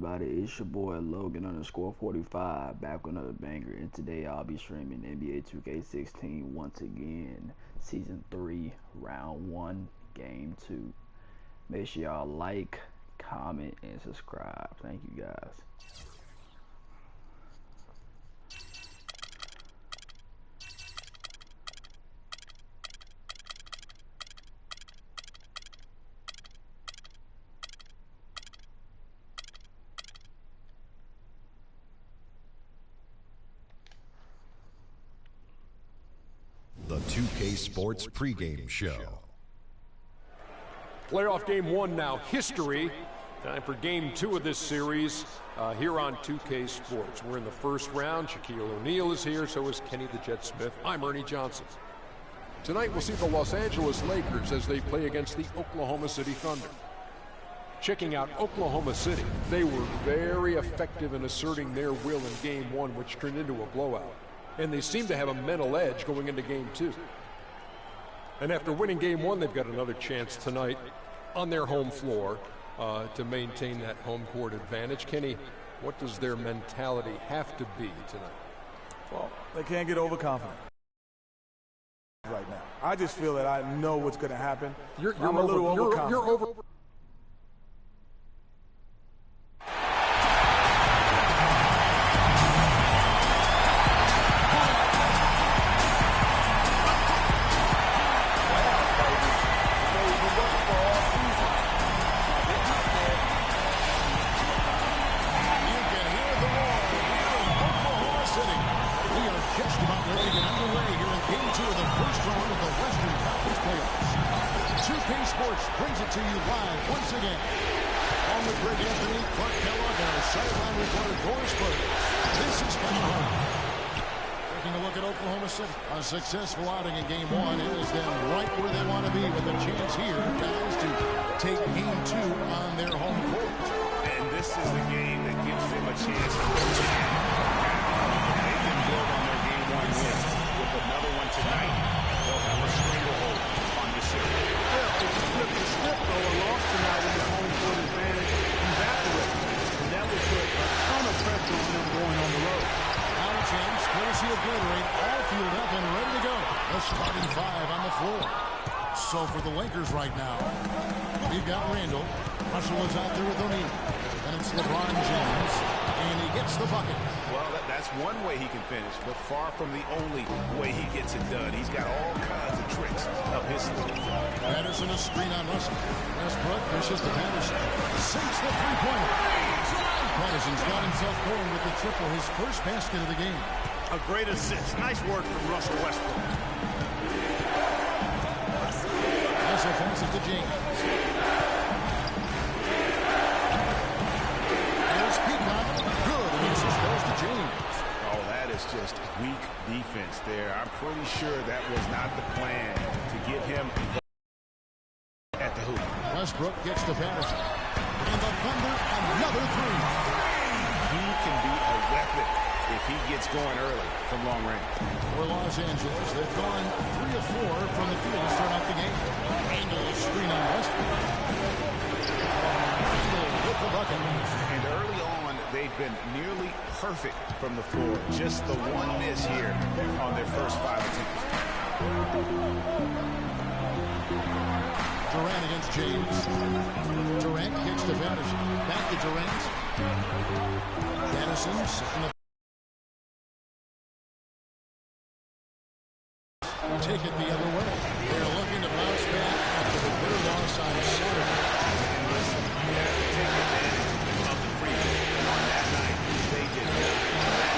everybody? It's your boy Logan underscore 45 back with another banger, and today I'll be streaming NBA 2K16 once again, Season 3, Round 1, Game 2. Make sure y'all like, comment, and subscribe. Thank you guys. The 2K Sports pregame show. Playoff game one now, history. Time for game two of this series here on 2K Sports. We're in the first round. Shaquille O'Neal is here, so is Kenny the Jet Smith. I'm Ernie Johnson. Tonight we'll see the Los Angeles Lakers as they play against the Oklahoma City Thunder. Checking out Oklahoma City, they were very effective in asserting their will in game one, which turned into a blowout. And they seem to have a mental edge going into game two. And after winning game one, they've got another chance tonight on their home floor to maintain that home court advantage. Kenny, what does their mentality have to be tonight? Well, they can't get overconfident right now. I just feel that I know what's going to happen. I'm a little overconfident. You're over. Brings it to you live once again. On the Greg Anthony, Clark Kellogg, and our sideline reporter, Doris Burke. This is Kevin Harlan. Taking a look at Oklahoma City. A successful outing in game one is them right where they want to be with a chance here, guys, to take game two on their home court. And this is the game that gives them a chance to go to. They can build on their game one win with another one tonight. They'll have a stranglehold on this series. If you flip the script, though, a loss tonight with the home court advantage evaporates. And that would put a ton of pressure on them going on the road. Now a chance, courtesy of Gatorade, all fueled up and ready to go. The starting five on the floor. So for the Lakers right now, we've got Randall. Russell is out there with O'Neal. And it's LeBron James. And he gets the bucket. Well, that's one way he can finish, but far from the only way he gets it done. He's got all kinds of tricks up his sleeve. Patterson a screen on Russell. Westbrook pushes to Patterson. Sinks the three-pointer. Patterson's got himself going with the triple, his first basket of the game. A great assist. Nice work from Russell Westbrook. Pass offensive to James. Here's Peacock. Good. And this goes to James. Oh, that is just weak defense there. I'm pretty sure that was not the plan to get him at the hoop. Westbrook gets to Patterson. And the Thunder, another three. He can be a weapon if he gets going early from long range. For Los Angeles, they've gone 3 of 4 from the field to start out the game. Randall screen on Westbrook. Randall with the bucket. And early on, they've been nearly perfect from the floor. Just the one miss here on their first 5 attempts. Durant against James. Durant kicks to Patterson. Back to Durant. Patterson sitting up. Take it the other way. They're looking to bounce back after the bitter loss on Saturday. And listen, you have to take advantage of the free throw. On that night, they did not.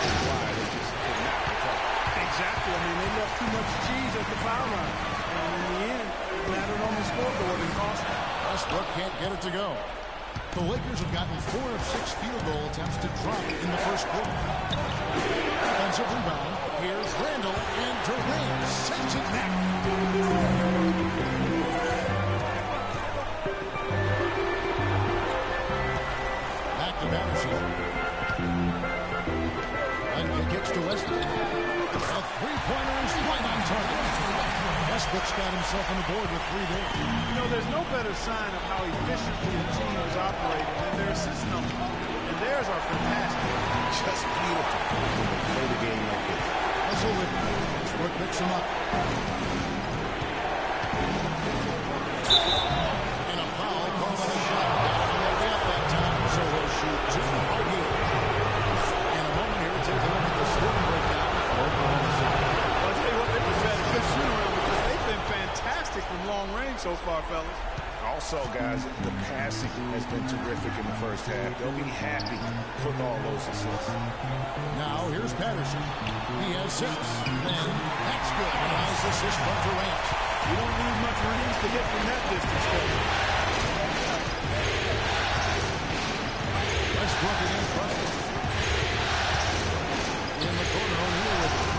That's why they just could not recover. Exactly. I mean, they left too much cheese at the foul line. And in the end, it landed on the scoreboard and cost them. Westbrook can't get it to go. The Lakers have gotten 4 of 6 field goal attempts to drop in the first quarter. Offensive rebound. Here's Randall, and Durant sends it back. Back to Patterson. And he gets to Westbrook. A three-pointer is right on target. Westbrook's got himself on the board with 3 there. You know, there's no better sign of how efficiently the team is operating than their assist number. And guys are fantastic. Just beautiful to play the game like this. Russell with Westbrook picks him up. And a foul called on a shot. Got it way up that time, so he'll shoot 2 again. In a moment here, take a look at the scoring breakdown for Oklahoma City. I'll tell you what, they've had a good shoot around because they've been fantastic from long range so far, fellas. Also, guys, the passing has been terrific in the first half. They'll be happy with all those assists. Now, here's Patterson. He has 6. And that's good. A nice assist from Durant. You don't need much range to hit from that distance, though. Westbrook against Russell. In the corner, O'Neal with it.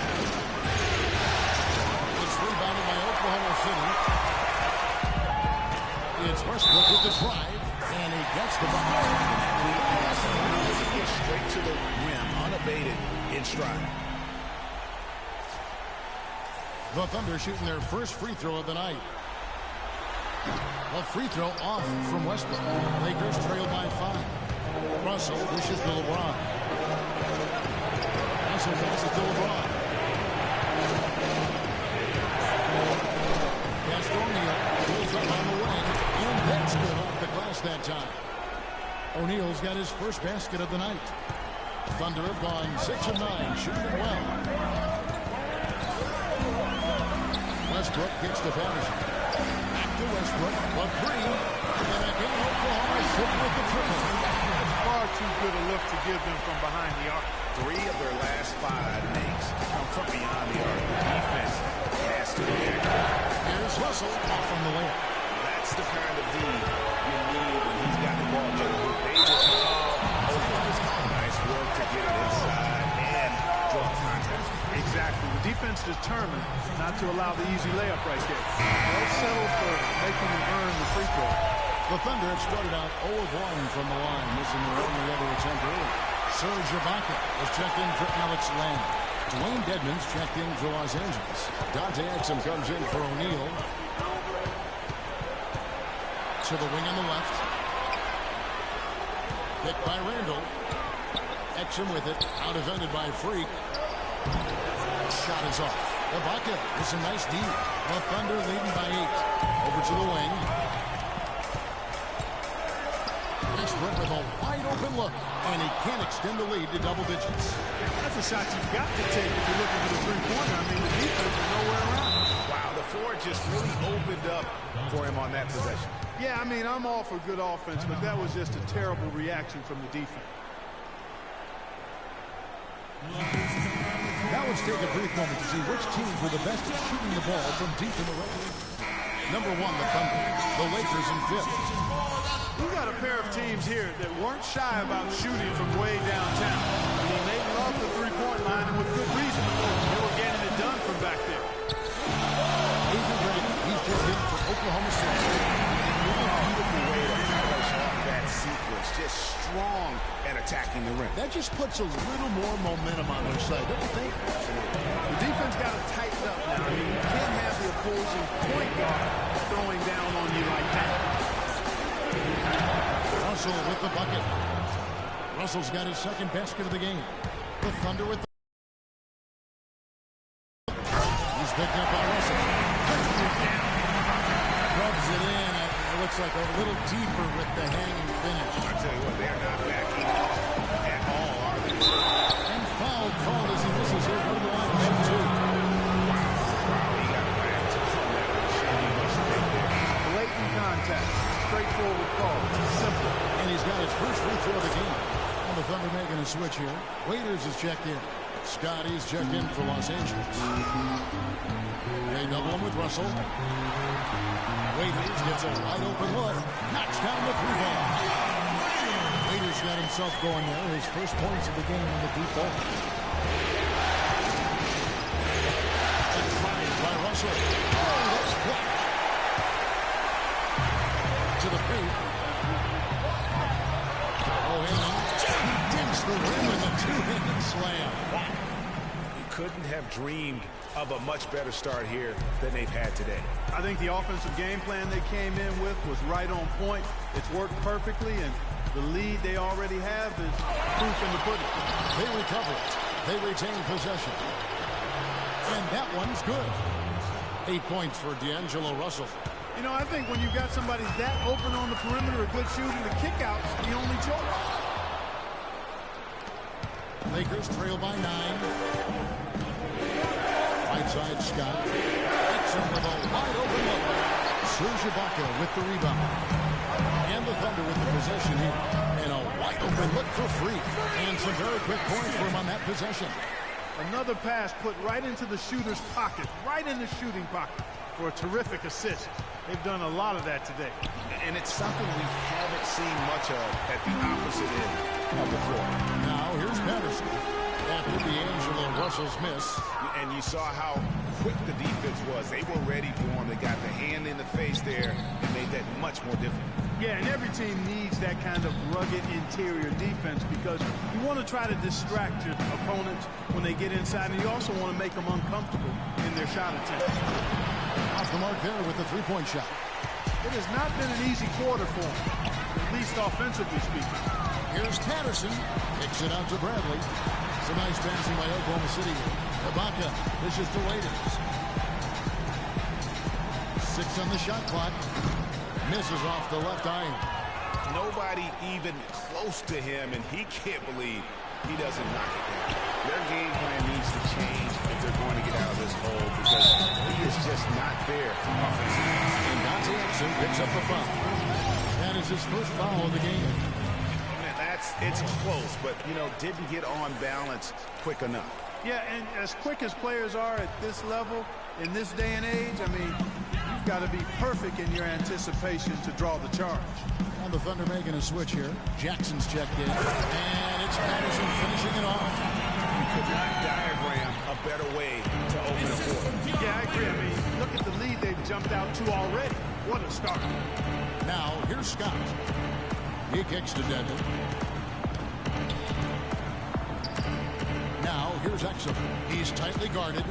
It's rebounded by Oklahoma City. It's Westbrook with the drive, and he gets the ball. He gets straight to the rim, unabated, in stride. The Thunder shooting their first free throw of the night. A free throw off from Westbrook. Lakers trail by 5. Russell dishes to LeBron. Russell passes to LeBron. Pass to O'Neal. Pulls up on the wing. And that's good off the glass that time. O'Neal's got his first basket of the night. Thunder have gone 6 of 9, shooting it well. Westbrook gets to Patterson. Back to Westbrook. A 3. And again, Oklahoma sitting with the triple. Far too good a look to give them from behind the arc. 3 of their last 5 makes come from beyond the arc. The defense has to react. Here's Russell off on the layup. That's the kind of D you need when he's got the ball. They just nice work to get it inside and draw contact. Exactly. The defense determined not to allow the easy layup right there. They'll settle for making them earn the free throw. The Thunder have started out 0 of 1 from the line, missing their only other attempt early. Serge Ibaka was checked in for Alex Lamb. Dwayne Dedmon's checked in for Los Angeles. Dante Exum comes in for O'Neal. To the wing on the left. Picked by Randall. Exum with it. Out defended by Freak. Shot is off. Ibaka with some nice D. The Thunder leading by 8. Over to the wing. Westbrook with a wide open look. And he can't extend the lead to double digits. That's a shot you've got to take if you're looking for the three-pointer. I mean, the defense is nowhere around. Wow, the floor just really opened up for him on that possession. Yeah, I mean, I'm all for good offense, but that was just a terrible reaction from the defense. Now let's take a brief moment to see which teams were the best at shooting the ball from deep in the red. Number 1, the Thunder. The Lakers in 5th. We've got a pair of teams here that weren't shy about shooting from way downtown. I mean, they love the three-point line, and with good reason. They were getting it done from back there. Adrian Bradley, he's just in for Oklahoma City. Beautiful way to polish off that sequence. Just strong and attacking the rim. That just puts a little more momentum on their side, don't you think? The defense got to tighten up now. I mean, you can't have the opposing point guard throwing down on you like that. Russell with the bucket. Russell's got his second basket of the game. The Thunder with the... He's picked up by Russell. Rubs it in. It looks like a little deeper with the hanging finish. I tell you what, they're not backing off at all, are they? And foul called as he misses here. Go to the line and shoot 2. Wow, he got whacked from that shot. He must have been there. Blatant contact. Straightforward call. Simple. And he's got his first free throw of the game. And the Thunder making a switch here. Waiters is checked in. Scotty's checked in for Los Angeles. They double him with Russell. Waiters gets a wide open look. Knocks down the 3-ball. Waiters got himself going there. His first points of the game on the deep ball. And tried by Russell. Oh, that's quick. To the paint. Oh, and digs the rim with a 2-handed slam. You couldn't have dreamed of a much better start here than they've had today. I think the offensive game plan they came in with was right on point. It's worked perfectly, and the lead they already have is proof in the pudding. They recover it. They retain possession. And that one's good. 8 points for D'Angelo Russell. You know, I think when you've got somebody that open on the perimeter, a good shooter, the kickout's the only choice. Lakers trail by 9. Right side, Scott. Hits him with a wide open look. Serge Ibaka with the rebound. And the Thunder with the possession here. And a wide open look for Freak. And some very quick points for him on that possession. Another pass put right into the shooter's pocket, right in the shooting pocket for a terrific assist. They've done a lot of that today. And it's something we haven't seen much of at the opposite end of the floor. Now here's Patterson after D'Angelo Russell's miss. And you saw how quick the defense was. They were ready for him. They got the hand in the face there and made that much more difficult. Yeah, and every team needs that kind of rugged interior defense because you want to try to distract your opponents when they get inside, and you also want to make them uncomfortable in their shot attempts. Off the mark there with the three-point shot. It has not been an easy quarter for him, at least offensively speaking. Here's Patterson. Kicks it out to Bradley. It's a nice passing by Oklahoma City. Ibaka dishes to Waiters. 6 on the shot clock. Misses off the left iron. Nobody even close to him, and he can't believe he doesn't knock it down. Their game plan needs to change if they're going to get out of this hole because he is just not there offensively. And Dante Exum picks up the foul. That is his first foul of the game. It's close, but, you know, didn't get on balance quick enough. Yeah, and as quick as players are at this level, in this day and age, I mean, you've got to be perfect in your anticipation to draw the charge. And the Thunder making a switch here. Jackson's checked in. And it's Patterson finishing it off. You could not diagram a better way to open a quarter. Yeah, I agree. I mean, look at the lead they've jumped out to already. What a start. Now, here's Scott. He kicks to Denton. Now, here's Exum. He's tightly guarded.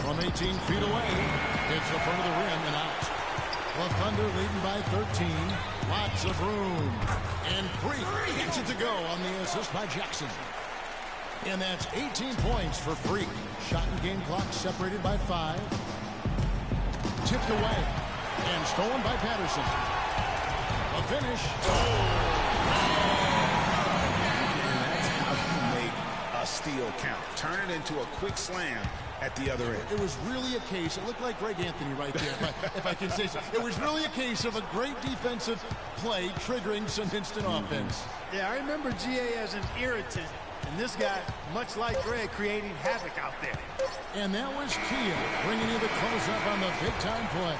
From 18 feet away, hits the front of the rim and out. The Thunder leading by 13. Lots of room. And Freak gets it to go on the assist by Jackson. And that's 18 points for Freak. Shot and game clock separated by 5. Tipped away. And stolen by Patterson. A finish. And that's how you make a steal count. Turn it into a quick slam at the other end. It was really a case, it looked like Greg Anthony right there, if I can say so. It was really a case of a great defensive play triggering some instant offense. Yeah, I remember GA as an irritant, and this guy, much like Greg, creating havoc out there. And that was Kia bringing you the close-up on the big-time play.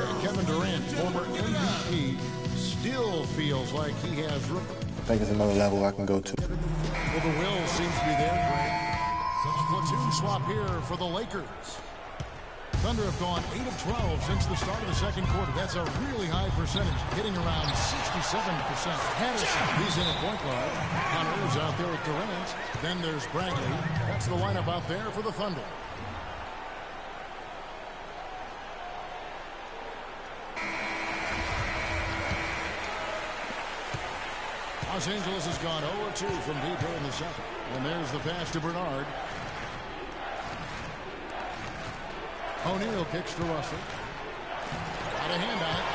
And Kevin Durant, former MVP, still feels like he has... I think it's another level I can go to. Well, the will seems to be there, Greg. Platoon swap here for the Lakers. Thunder have gone 8 of 12 since the start of the second quarter. That's a really high percentage, hitting around 67%. Patterson, he's in a point guard. Hunter is out there with Durant. Then there's Bradley. That's the lineup out there for the Thunder. Los Angeles has gone 0-2 from deep here in the second. And there's the pass to Bernard. O'Neal kicks to Russell. Got a hand on it.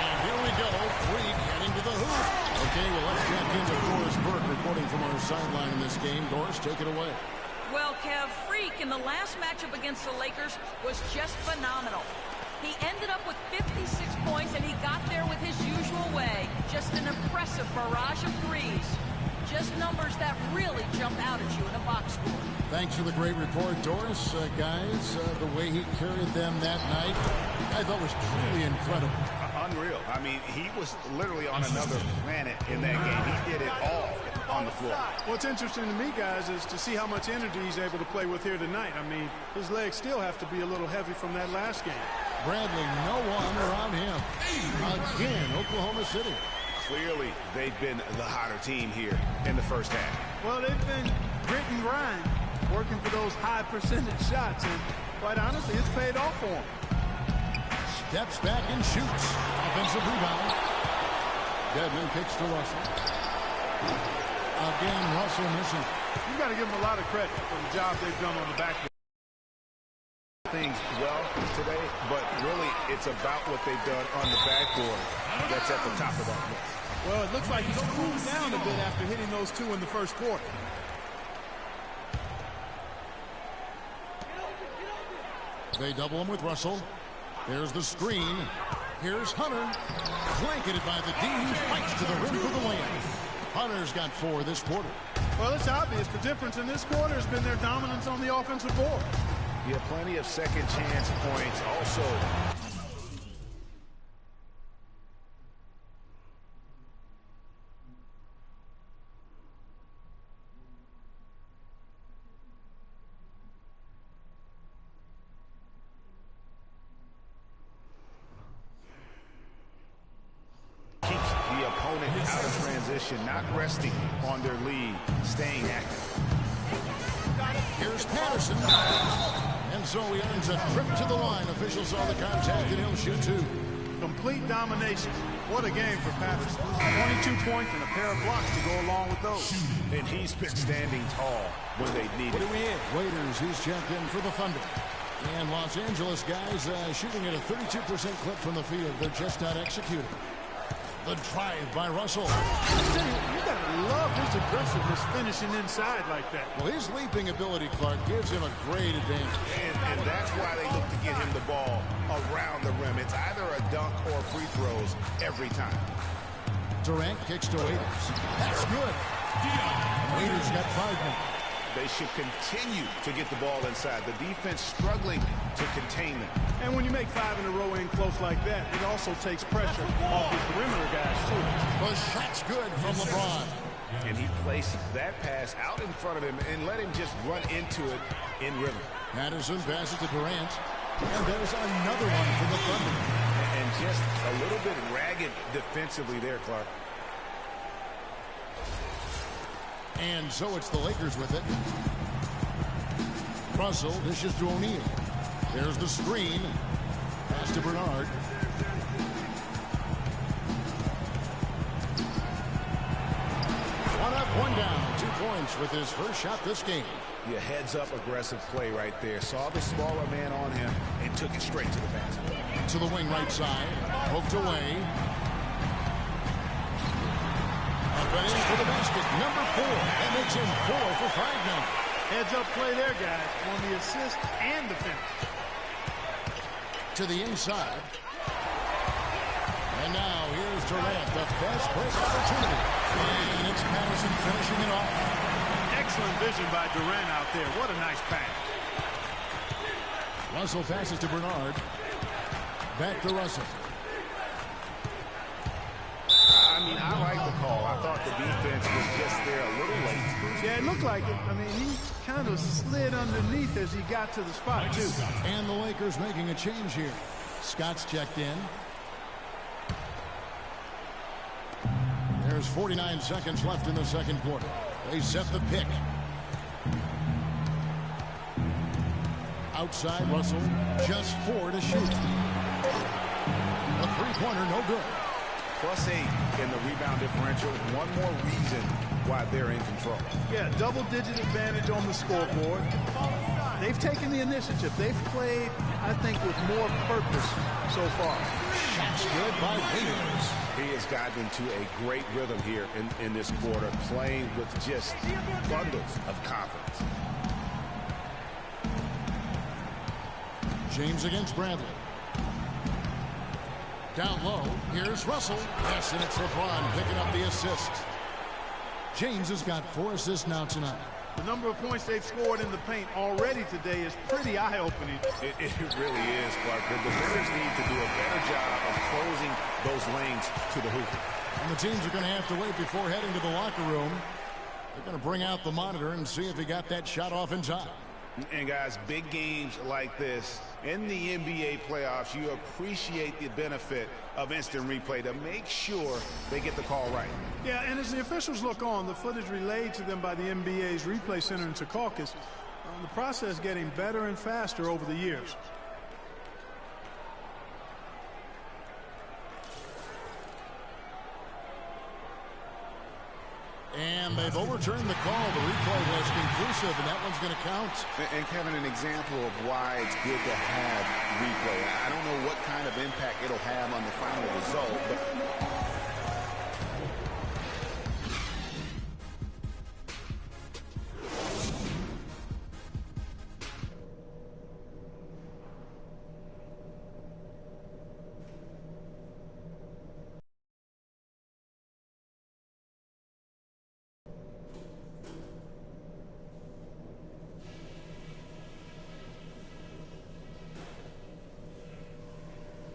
And here we go. Freak heading to the hoop. Okay, well, let's check into Doris Burke reporting from our sideline in this game. Doris, take it away. Well, Kev, Freak in the last matchup against the Lakers was just phenomenal. He ended up with 56 points, and he got there with his usual way. Just an impressive barrage of threes. Just numbers that really jump out at you in a box score. Thanks for the great report, Doris. Guys, the way he carried them that night, I thought was truly incredible. Unreal. I mean, he was literally on another planet in that game. He did it all on the floor. What's interesting to me, guys, is to see how much energy he's able to play with here tonight. I mean, his legs still have to be a little heavy from that last game. Bradley, no one around him. Again, Oklahoma City. Clearly, they've been the hotter team here in the first half. Well, they've been grit and grind, working for those high percentage shots, and Quite honestly, it's paid off for him. Steps back and shoots. Offensive rebound. Dedmon kicks to Russell. Again, Russell missing. You got to give them a lot of credit for the job they've done on the backboard. Things well today, but really it's about what they've done on the backboard that's at the top of that list. Well, it looks like he's cooled down a bit after hitting those two in the first quarter. They double him with Russell. There's the screen. Here's Hunter. Blanketed by the D. He fights to the rim for the win. Hunter's got 4 this quarter. Well, it's obvious the difference in this quarter has been their dominance on the offensive board. You have plenty of second chance points also. Keeps the opponent out of transition, not resting on their lead, staying active. Here's Patterson. And so he earns a trip to the line. Officials saw the contact, and he'll shoot 2. Complete domination. What a game for Patterson. 22 points and a pair of blocks to go along with those. And he's been standing tall when they need it. What do we in? Waiters, he's checked in for the Thunder. And Los Angeles guys shooting at a 32% clip from the field. They're just not executing. The drive by Russell. You gotta love his aggressiveness finishing inside like that. Well, his leaping ability, Clark, gives him a great advantage. And that's why they look to get him the ball around the rim. It's either a dunk or free throws every time. Durant kicks to Waiters. That's good. Waiters got 5 now. They should continue to get the ball inside. The defense struggling to contain them. And when you make 5 in a row in close like that, it also takes pressure off the perimeter guys, too. The shot's good from LeBron. And he placed that pass out in front of him and let him just run into it in rhythm. Patterson passes to Durant. And there's another one for the Thunder. And just a little bit ragged defensively there, Clark. And so it's the Lakers with it. Russell dishes to O'Neal. There's the screen. Pass to Bernard. One up, one down. 2 points with his first shot this game. Yeah, heads-up aggressive play right there. Saw the smaller man on him and took it straight to the basket. To the wing right side. Poked away. Up and in for the basket. Number 4. That makes him 4 for 5 now. Heads-up play there, guys, on the assist and the finish. To the inside. And now here's Durant, the fast break opportunity. And it's Patterson finishing it off. Excellent vision by Durant out there. What a nice pass. Russell passes to Bernard. Back to Russell. I mean, I like the call. I thought the defense was just there a little late. Yeah, it looked like it. I mean, he kind of slid underneath as he got to the spot, too. And the Lakers making a change here. Scott's checked in. There's 49 seconds left in the second quarter. They set the pick. Outside Russell, just 4 to shoot. A three-pointer, no good. +8 in the rebound differential. One more reason why they're in control. Yeah, double-digit advantage on the scoreboard. They've taken the initiative. They've played, I think, with more purpose so far. Shots good by Waiters. He has gotten into a great rhythm here in this quarter, playing with just bundles of confidence. James against Bradley. Down low, here's Russell. Yes, and it's LeBron picking up the assist. James has got 4 assists now tonight. The number of points they've scored in the paint already today is pretty eye-opening. It really is, Clark. The defenders need to do a better job of closing those lanes to the hoop. And the teams are going to have to wait before heading to the locker room. They're going to bring out the monitor and see if he got that shot off in time. And guys, big games like this in the NBA playoffs, you appreciate the benefit of instant replay to make sure they get the call right. Yeah, and as the officials look on, the footage relayed to them by the NBA's replay center in Secaucus, The process getting better and faster over the years. And they've overturned the call. The replay was conclusive, and that one's going to count. And, Kevin, an example of why it's good to have replay. I don't know what kind of impact it'll have on the final result, but...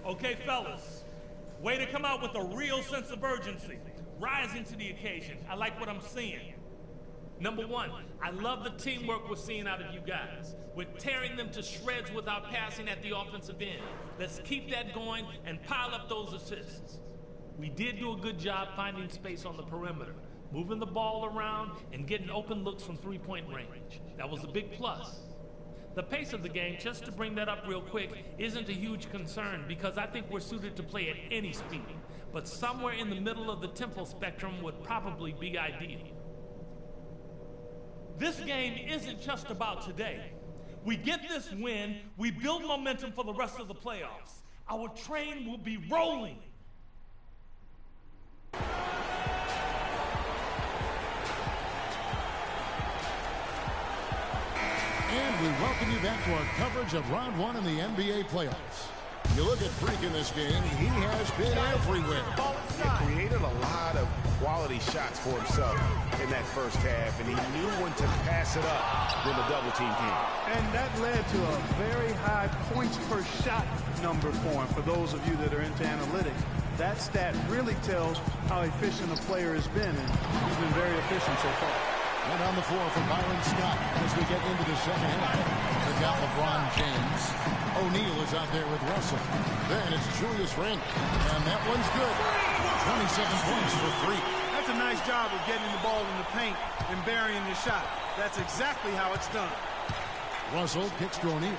Okay, fellas, way to come out with a real sense of urgency, rising to the occasion. I like what I'm seeing. Number one, I love the teamwork we're seeing out of you guys. We're tearing them to shreds without passing at the offensive end. Let's keep that going and pile up those assists. We did do a good job finding space on the perimeter, moving the ball around and getting open looks from three-point range. That was a big plus. The pace of the game, just to bring that up real quick, isn't a huge concern because I think we're suited to play at any speed. But somewhere in the middle of the tempo spectrum would probably be ideal. This game isn't just about today. We get this win, we build momentum for the rest of the playoffs. Our train will be rolling. And we welcome you back to our coverage of round one in the NBA playoffs. You look at Freak in this game, he has been everywhere. He created a lot of quality shots for himself in that first half, and he knew when to pass it up when the double team came. And that led to a very high points per shot number for him. For those of you that are into analytics, that stat really tells how efficient a player has been, and he's been very efficient so far. And on the floor for Byron Scott as we get into the second half. They've got LeBron James. O'Neal is out there with Russell. Then it's Julius Randle. And that one's good. 27 points for Freak. That's a nice job of getting the ball in the paint and burying the shot. That's exactly how it's done. Russell kicks to O'Neal.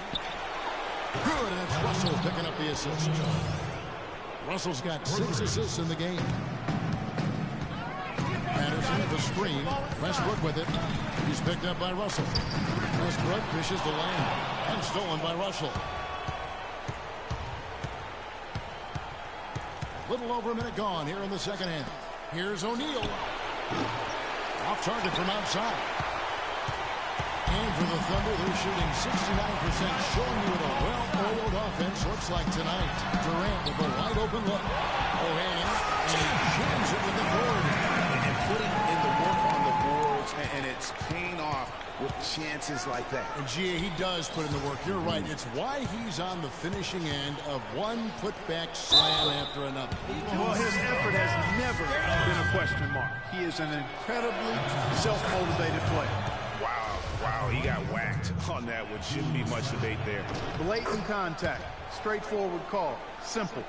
Good, and it's Russell picking up the assist. Russell's got 6 assists in the game. Patterson with the screen. Westbrook with it. He's picked up by Russell. Westbrook fishes the lane. And stolen by Russell. A little over a minute gone here in the second half. Here's O'Neal. Off target from outside. And for the Thunder, they're shooting 69%, showing you what a well-oiled offense looks like tonight. Durant with a wide open look. O'Hannon, and he jams it with the board. And putting in the work on the boards, and it's paying off with chances like that. And G.A., he does put in the work. You're right. It's why he's on the finishing end of one putback slam after another. Well, his effort has never been a question mark. He is an incredibly self-motivated player. Wow, he got whacked on that, which shouldn't be much debate there. Blatant contact. Straightforward call. Simple.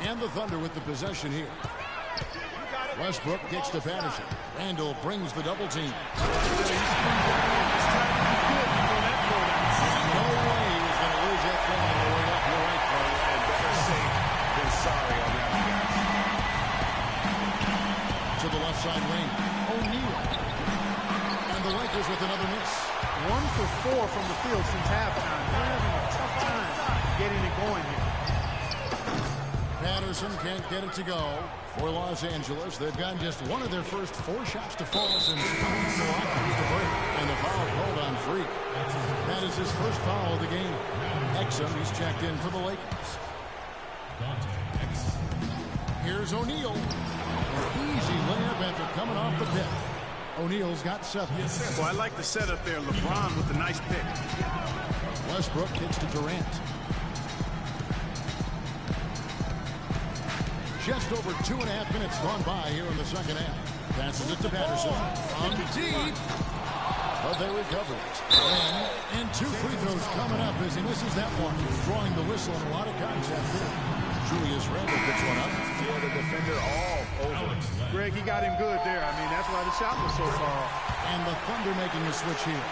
And the Thunder with the possession here. Westbrook kicks to Patterson. Randle brings the double team. No way he was going to lose that ball on the way up. You're right, Carl. And better safe than sorry on that one, guys. To the left side wing. O'Neal. And the Lakers with another miss. 1 for 4 from the field since halftime. They're having a tough time getting it going here. Patterson can't get it to go for Los Angeles. They've gotten just one of their first 4 shots to fall since coming to the break. And the foul called on Freak. That is his first foul of the game. Exum, he's checked in for the Lakers. Here's O'Neal. An easy layup after coming off the pick. O'Neal's got 7. Well, I like the setup there. LeBron with the nice pick. Westbrook kicks to Durant. Just over 2.5 minutes gone by here in the second half. Passes it to Patterson. From deep. But they recover it. And 2 free throws coming up as he misses that one. Drawing the whistle and a lot of contact there. Julius Randle picks one up. For the defender all over. Greg, he got him good there. I mean, that's why the shot was so far off. And the Thunder making a switch here.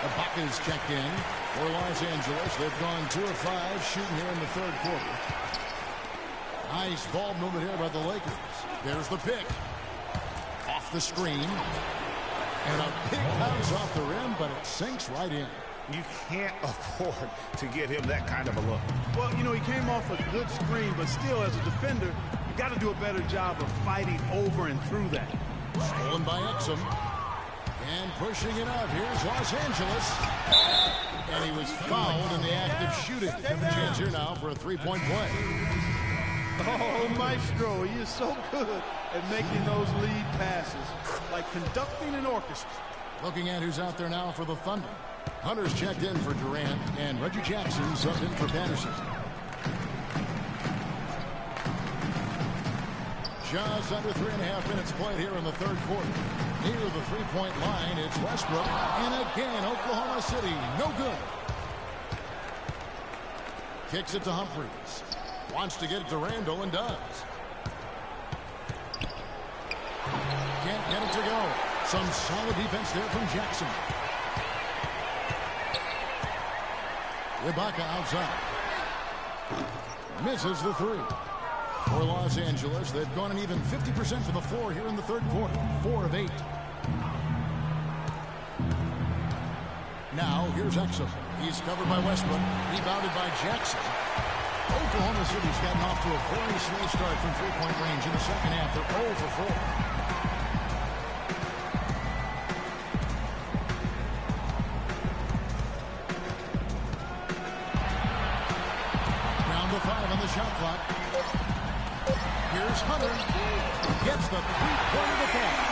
Ibaka's checked in for Los Angeles. They've gone 2 of 5 shooting here in the third quarter. Nice ball movement here by the Lakers. There's the pick. Off the screen. And a big bounce off the rim, but it sinks right in. You can't afford to give him that kind of a look. Well, you know, he came off a good screen, but still, as a defender, you got to do a better job of fighting over and through that. Stolen by Exum. And pushing it up. Here's Los Angeles. And he was fouled in the act of shooting. Chance here now for a three-point play. Oh, Maestro, he is so good at making those lead passes, like conducting an orchestra. Looking at who's out there now for the Thunder. Hunter's checked in for Durant, and Reggie Jackson subbed in for Patterson. Just under 3.5 minutes played here in the third quarter. Near the three-point line, it's Westbrook. And again, Oklahoma City, no good. Kicks it to Humphries. Wants to get it to Randall and does. Can't get it to go. Some solid defense there from Jackson. Ibaka outside. Misses the three. For Los Angeles, they've gone an even 50% from the floor here in the third quarter. 4 of 8. Now, here's Exum. He's covered by Westbrook. Rebounded by Jackson. Oklahoma City's gotten off to a very slow start from three-point range in the second half. They're 0 for 4. Down to 5 on the shot clock. Here's Hunter. Gets the three-pointer to fall.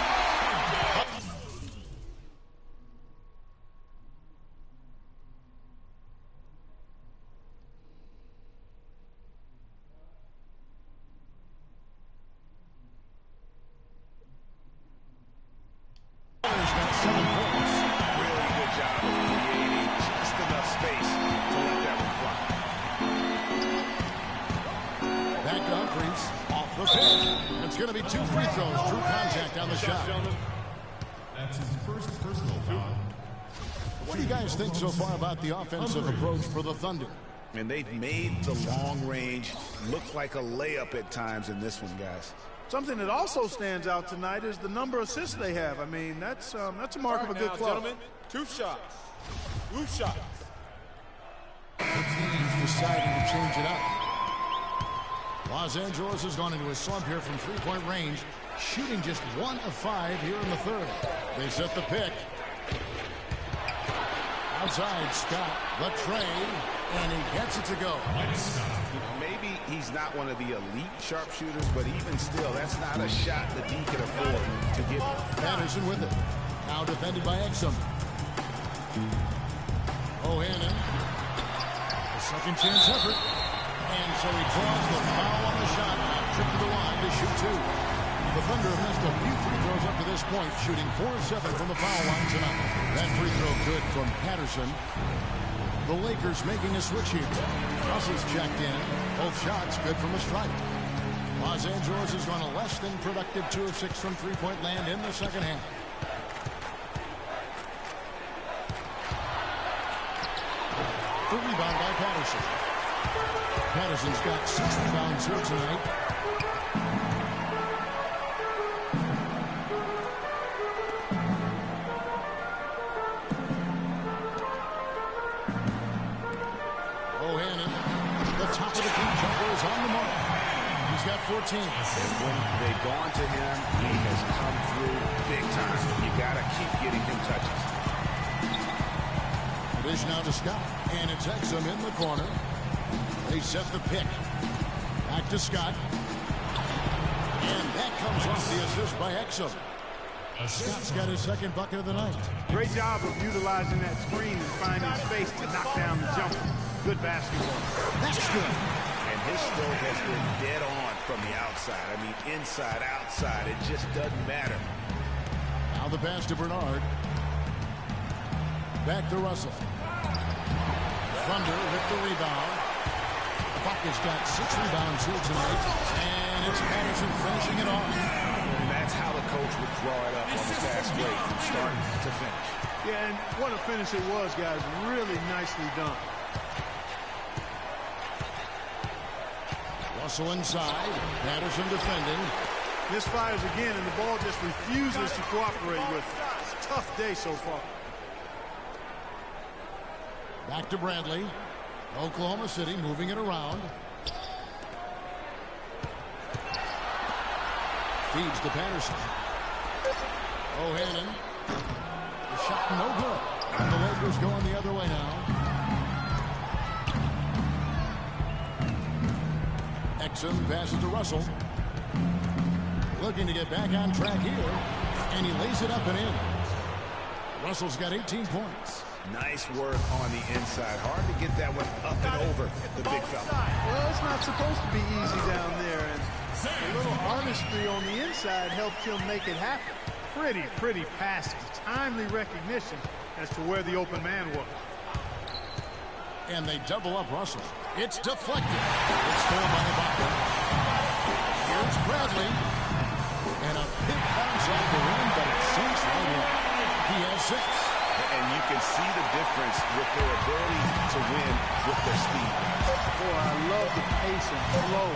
Going to be 2 free throws. True contact on the shot. That's his first personal foul. What do you guys think so far about the offensive approach for the Thunder? And they've made the long range look like a layup at times in this one, guys. Something that also stands out tonight is the number of assists they have. I mean, that's a mark of a good club. Gentlemen, 2 shots. 2 shots. The team's deciding to change it up. Los Angeles has gone into a slump here from three-point range, shooting just 1 of 5 here in the third. They set the pick. Outside, Scott, the tray, and he gets it to go. Maybe he's not one of the elite sharpshooters, but even still, that's not a shot that he can afford to get. Patterson with it. Now defended by Exum. O'Hannon. A second chance effort. And so he draws the foul on the shot. Trip to the line to shoot 2. The Thunder have missed a few free throws up to this point, shooting 4 of 7 from the foul line tonight. That free throw good from Patterson. The Lakers making a switch here. Russell's checked in. Both shots good from the stripe. Los Angeles has gone a less than productive 2 of 6 from three-point land in the second half. The rebound by Patterson. Patterson's got 6 rebounds here tonight. O'Hannon, the top of the key jumper is on the mark. He's got 14. And when they've gone to him, he has come through big time. You got to keep getting him touches. It is now to Scott, and it's Exum in the corner. They set the pick. Back to Scott. And that comes off the assist by Exum. Scott's got his second bucket of the night. Great job of utilizing that screen and finding space to knock down the jumper. Good basketball. That's good. And his stroke has been dead on from the outside. I mean, inside, outside, it just doesn't matter. Now the pass to Bernard. Back to Russell. Thunder with the rebound. Bucket's got 6 rebounds here tonight. And it's Patterson finishing it off. And that's how the coach would draw it up on the fast break from start to finish. Yeah, and what a finish it was, guys. Really nicely done. Russell inside. Patterson defending. Misfires again, and the ball just refuses to cooperate with it. It's a tough day so far. Back to Bradley. Oklahoma City moving it around. Feeds to Patterson. O'Hannon. The shot no good. And the Lakers going the other way now. Exum passes to Russell. Looking to get back on track here. And he lays it up and in. Russell's got 18 points. Nice work on the inside. Hard to get that one up and over the big fella. Well, it's not supposed to be easy down there. And a little artistry on the inside helped him make it happen. Pretty passes. Timely recognition as to where the open man was. And they double up Russell. It's deflected. It's stolen by Ibaka. Here's Bradley. And a big bounce off the rim, but it sinks right in. He has 6. And you can see the difference with their ability to win with their speed. Boy, I love the pace and flow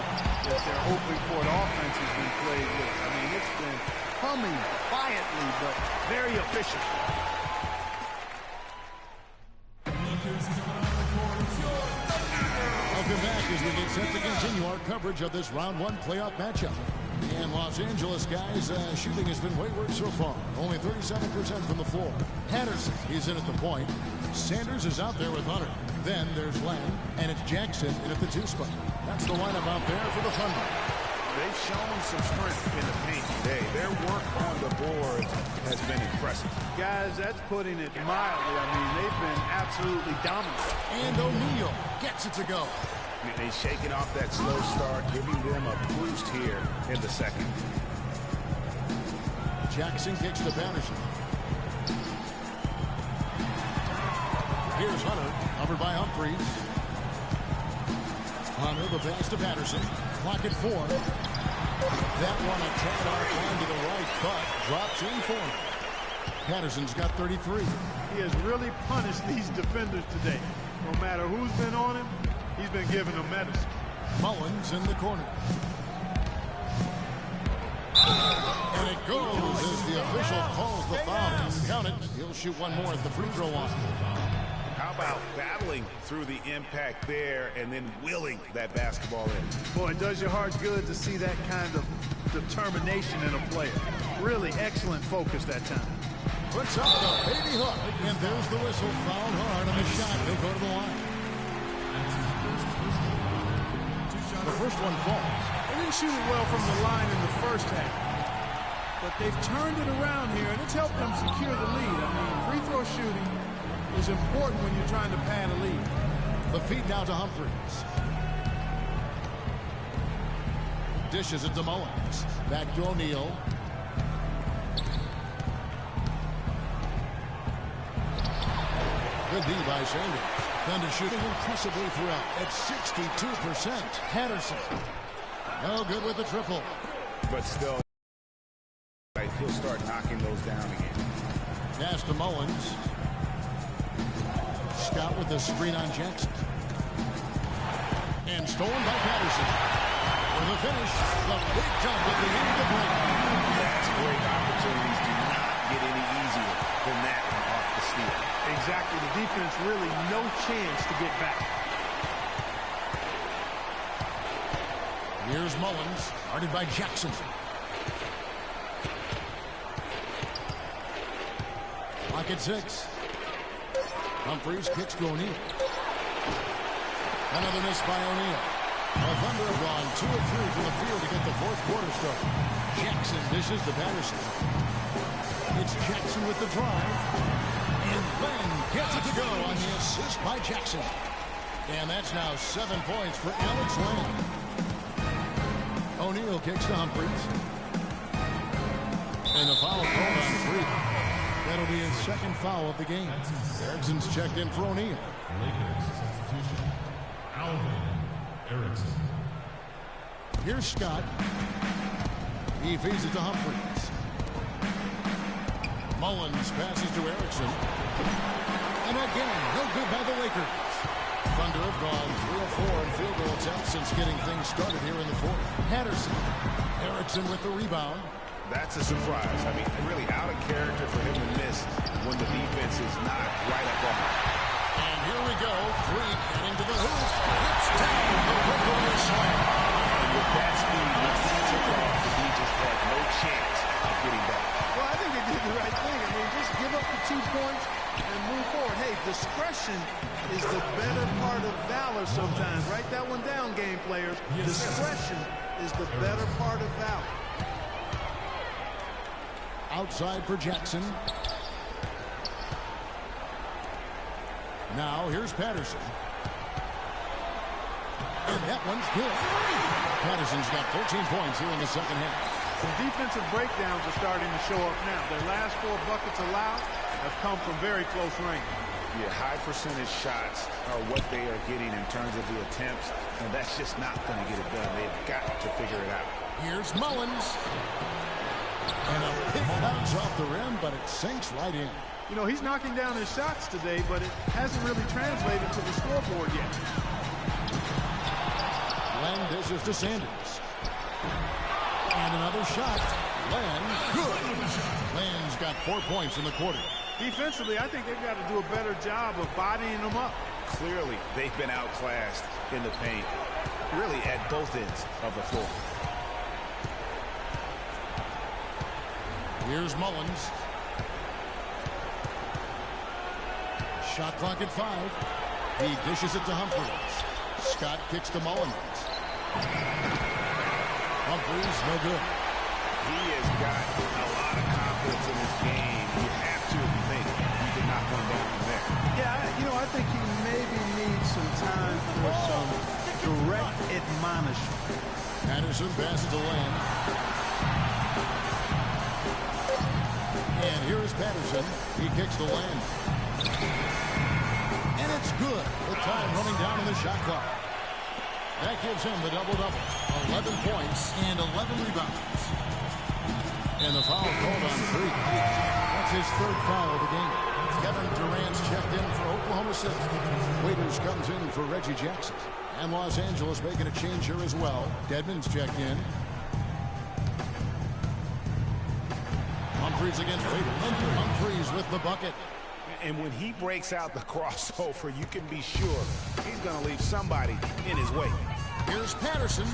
that their open court offense has been played with. I mean, it's been humming quietly, but very efficient. Welcome back as we get set to continue our coverage of this round 1 playoff matchup. And Los Angeles guys, shooting has been wayward so far. Only 37% from the floor. Patterson, he's in at the point. Sanders is out there with Hunter. Then there's Lamb, and it's Jackson in at the 2 spot. That's the lineup out there for the Thunder. They've shown some strength in the paint today. Their work on the boards has been impressive. Guys, that's putting it mildly. I mean, they've been absolutely dominant. And O'Neal gets it to go. They're shaking off that slow start, giving them a boost here in the second. Jackson kicks to Patterson. Here's Hunter, covered by Humphries. Hunter, the pass to Patterson. Clock at 4. That one a tad off to the right, but drops in for him. Patterson's got 33. He has really punished these defenders today. No matter who's been on him, he's been giving them medicine. Mullins in the corner. And it goes as the official calls the foul. Count it. He'll shoot one more at the free throw line. How about battling through the impact there and then willing that basketball in? Boy, it does your heart good to see that kind of determination in a player. Really excellent focus that time. Puts up the baby hook. And there's the whistle. Fouled hard on the shot. He'll go to the line. The first one falls. They didn't shoot it well from the line in the first half. But they've turned it around here, and it's helped them secure the lead. I mean, free throw shooting is important when you're trying to pad a lead. The feed down to Humphries. Dishes it to Mullins. Back to O'Neal. Good D by Sanders. Thunder shooting impressively throughout at 62%. Patterson. No good with the triple. But still, he'll start knocking those down again. Pass to Mullins. Scott with the screen on Jackson. And stolen by Patterson. For the finish, the big jump at the end of the break. Fast break opportunities do not get any easier than that off the steal. Exactly. The defense really no chance to get back. Here's Mullins, guarded by Jackson. Clock at 6. Humphries kicks to O'Neal. Another miss by O'Neal. The Thunder have gone 2 of 3 from the field to get the fourth quarter started. Jackson dishes to Patterson. It's Jackson with the drive. And then gets it to go on the assist by Jackson. And that's now 7 points for Alex Len. O'Neal kicks to Humphries. And the foul called on 3. That'll be his second foul of the game. Erickson's checked in for O'Neal. Lakers substitution. Alvin Erickson. Here's Scott. He feeds it to Humphries. Mullins passes to Erickson. And again, no good by the Lakers. Thunder have gone 3 of 4 in field goal attempts since getting things started here in the fourth. Patterson. Erickson with the rebound. That's a surprise. I mean, really out of character for him to miss when the defense is not right up on him. And here we go. Freak heading to the hoop. It's down. The Brooklyn slam. And with that speed, once he took off, the D just had no chance of getting back. Well, I think they did the right thing. I mean, just give up the 2 points and move forward. Hey, discretion is the better part of valor sometimes. Write that one down, game players. Discretion is the better part of valor. Outside for Jackson. Now here's Patterson. And that one's good. Patterson's got 13 points here in the second half. Some defensive breakdowns are starting to show up now. Their last 4 buckets allowed have come from very close range. Yeah, high percentage shots are what they are getting in terms of the attempts, and that's just not going to get it done. They've got to figure it out. Here's Mullins. And a pick bounce off the rim, but it sinks right in. You know, he's knocking down his shots today, but it hasn't really translated to the scoreboard yet. Len dishes to Sanders. And another shot. Len, good. Len's got 4 points in the quarter. Defensively, I think they've got to do a better job of bodying them up. Clearly, they've been outclassed in the paint, really at both ends of the floor. Here's Mullins. Shot clock at 5. He dishes it to Humphries. Scott kicks to Mullins. Humphries, no good. He has got a lot of confidence in his game. You have to think he could knock one down from there. Yeah, you know, I think he maybe needs some time for some direct admonishment. Patterson passes to Len. And here is Patterson. He kicks to Len. And it's good. The time running down in the shot clock. That gives him the double-double. 11 points and 11 rebounds. And the foul called on Freak. That's his 3rd foul of the game. Kevin Durant's checked in for Oklahoma City. Waiters comes in for Reggie Jackson. And Los Angeles making a change here as well. Dedmon's checked in. Humphries against Waiters. Humphries with the bucket. And when he breaks out the crossover, you can be sure he's going to leave somebody in his way. Here's Patterson.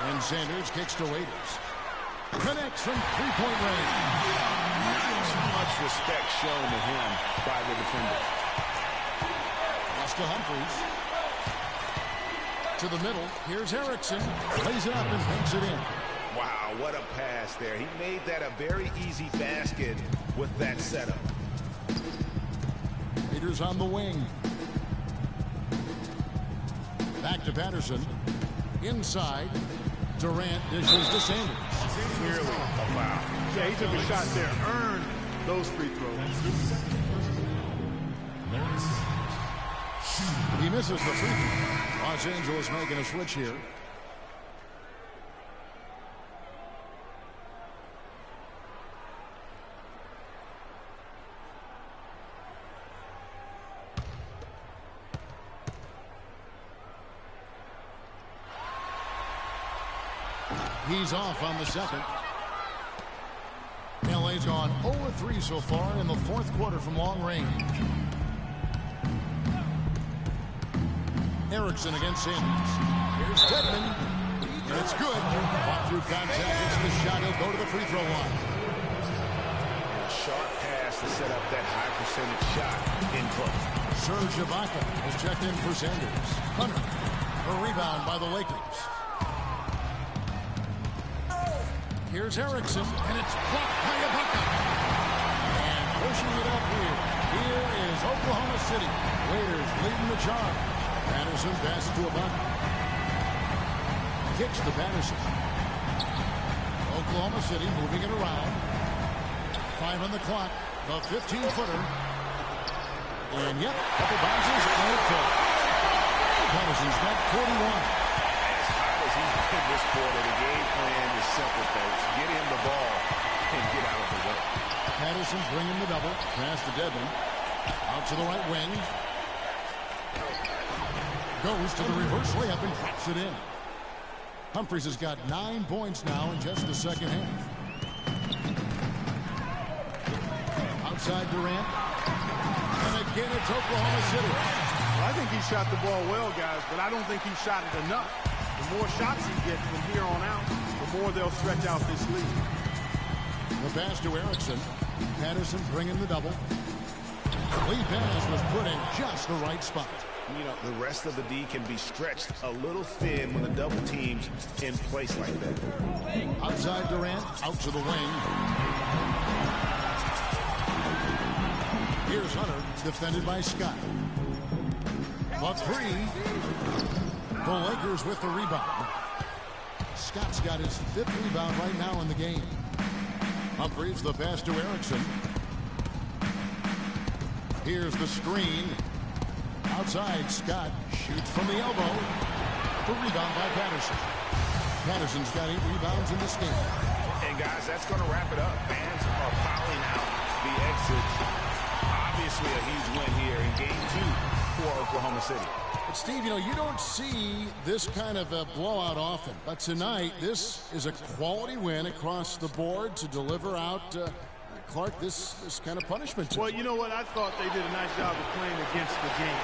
And Sanders kicks to Waiters. Connects from 3-point range. Not much respect shown to him by the defender. Pass to Humphries. To the middle. Here's Erickson. Plays it up and banks it in. Wow, what a pass there. He made that a very easy basket with that setup. Waiters on the wing. Back to Patterson. Inside. Durant dishes to Sanders. Clearly a foul. Yeah, he took a shot there. Earned those free throws. He misses the free throw. Los Angeles making a switch here. He's off on the second. LA's gone 0-3 so far in the 4th quarter from long range. Erickson against Sanders. Here's Dedmon. And it's good. Fought through contact. Hits the shot. He'll go to the free throw line. And a sharp pass to set up that high percentage shot in close. Serge Ibaka has checked in for Sanders. Hunter. A rebound by the Lakers. Here's Erickson, and it's blocked by Ibaka. And pushing it up here. Here is Oklahoma City. Waiters leading the charge. Patterson passes to Ibaka. Kicks to Patterson. Oklahoma City moving it around. 5 on the clock. The 15-footer. And yep, couple bounces and it falls. Patterson's got 41. As hot as he's been this quarter, the game plan is simple, folks. Get him the ball and get out of the way. Patterson bringing the double. Pass to Dedmon. Out to the right wing. Goes to the reverse layup and drops it in. Humphries has got 9 points now in just the second half. Outside Durant. And again, it's Oklahoma City. Well, I think he shot the ball well, guys, but I don't think he shot it enough. The more shots he gets from here on out, the more they'll stretch out this lead. The pass to Erickson. Patterson bringing the double. Lee Pass was put in just the right spot. You know, the rest of the D can be stretched a little thin when the double team's in place like that. Outside Durant, out to the wing. Here's Hunter, defended by Scott. For 3. The Lakers with the rebound. Scott's got his 5th rebound right now in the game. Humphries, the pass to Erickson. Here's the screen. Outside, Scott shoots from the elbow. The rebound by Patterson. Patterson's got 8 rebounds in this game. And guys, that's going to wrap it up. Fans are piling out the exits. Obviously a huge win here in Game 2 for Oklahoma City. But Steve, you know, you don't see this kind of a blowout often. But tonight, this is a quality win across the board to deliver out, Clark, this kind of punishment. Well, you know what? I thought they did a nice job of playing against the game.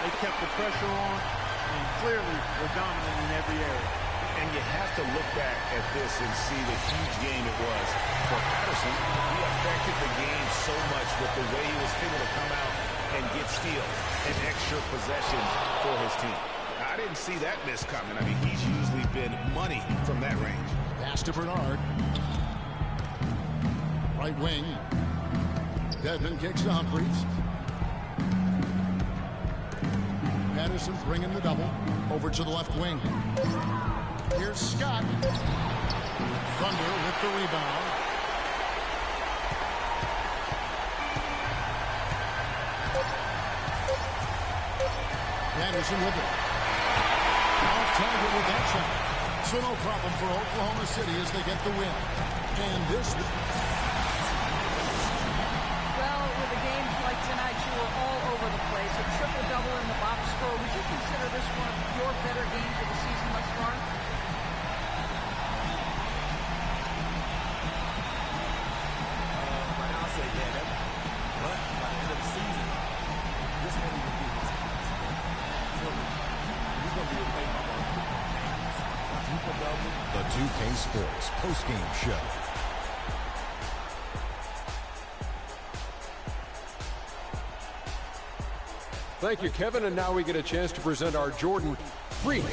They kept the pressure on and clearly were dominant in every area. And you have to look back at this and see the huge game it was for Patterson. He affected the game so much with the way he was able to come out and get steals and extra possessions for his team. Now, I didn't see that miss coming. I mean, he's usually been money from that range. Pass to Bernard. Right wing. Dedmon kicks to Humphries. Patterson bringing the double. Over to the left wing. Here's Scott. Thunder with the rebound. Patterson with it. Off target with that shot. So no problem for Oklahoma City as they get the win. And this... Well, with a game like tonight, you were all over the place. A triple-double in the box score. Would you consider this one of your better games of the season thus far? Right now, I'll say, yeah, but by the end of the season, this one will be his games. So, he's going to be replaced by The 2K Sports postgame show. Thank you, Kevin. And now we get a chance to present our Jordan Freak.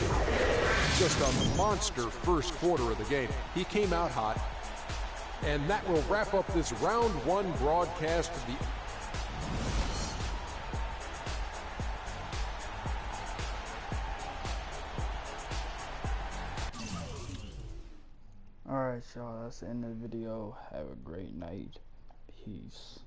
Just a monster first quarter of the game. He came out hot. And that will wrap up this round 1 broadcast of the... Alright, y'all, that's the end of the video. Have a great night. Peace.